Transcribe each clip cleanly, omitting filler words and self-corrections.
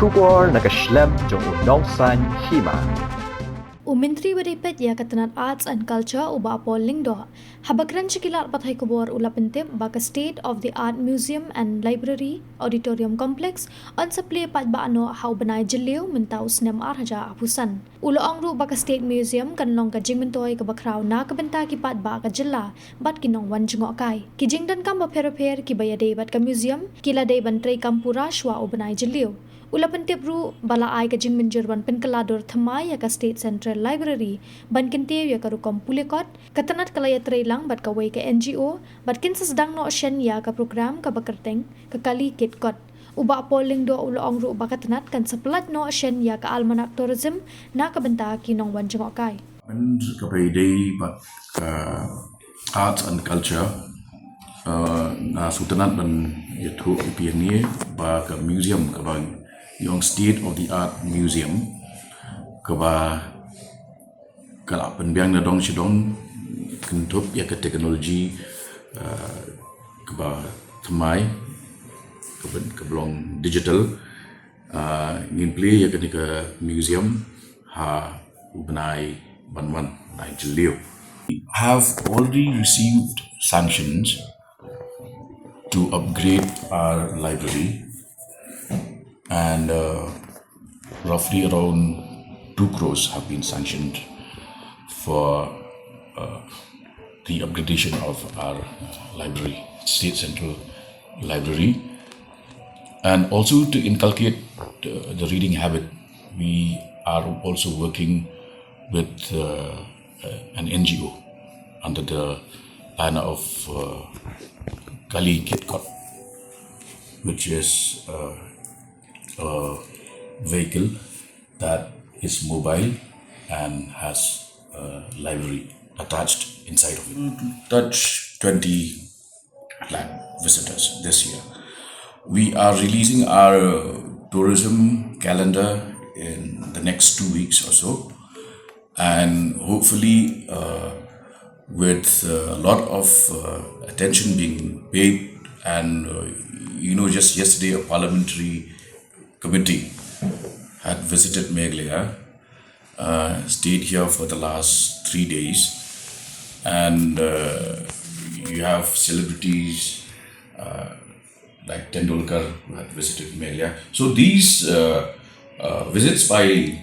Shukor nakaslem jong unongsan Hima. Menteri Beripet ya Katanat Arts and Culture uba polling do. Habakran cikilat pathai kubor ula pentip baka State of the Art Museum and Library Auditorium Complex on supply pat ba ano hau banai jeliu mentau snem arhaja apusan. Ulo angru baka State Museum kan long kajing mentoi ke bakrau na ke benta ki pat ba ka jela bat kinong wan jengok kai. Kijing dan kam ba per ki baya dei bat ka museum kila dei bantrai kampura shwa u banai jeliu. Ula pentip ru bala ai ka jing menjerwan Pynkylla dor Thymmai ya ka State Central Library ban kintiu ya ka rukom pulekot katanat kalaya trailang bat kawai ka NGO bat kin sedang no shen ya ka program ka bakerteng ka kali kitkot uba polling do ulo ong ru ba katanat kan sepelat no shen ya ka almanak tourism na ka benta kinong wan jengok kai And kapayday but arts and culture na sutanat dan yaitu IPNA ba ka museum ka bang yung State of the Art Museum kaba kala penbiang na dong sidong kentup ya ke teknologi kaba Thymmai keblong digital ngin play ya ke museum ha benai banman nai jeliu have already received sanctions to upgrade our library and roughly around 2 crores have been sanctioned for the upgradation of our library, State Central Library, and also to inculcate the reading habit. We are also working with an NGO under the banner of Kali Kitkot, which is a vehicle that is mobile and has a library attached inside of it. Touch 20 lakh visitors this year. We are releasing our tourism calendar in the next 2 weeks or so, and hopefully with a lot of attention being paid and just yesterday a parliamentary committee had visited Meghalaya, stayed here for the last 3 days, and you have celebrities like Tendulkar who had visited Meghalaya. So these visits by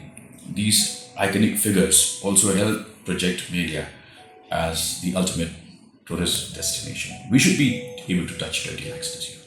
these iconic figures also help project Meghalaya as the ultimate tourist destination. We should be able to touch 20 lakhs this year.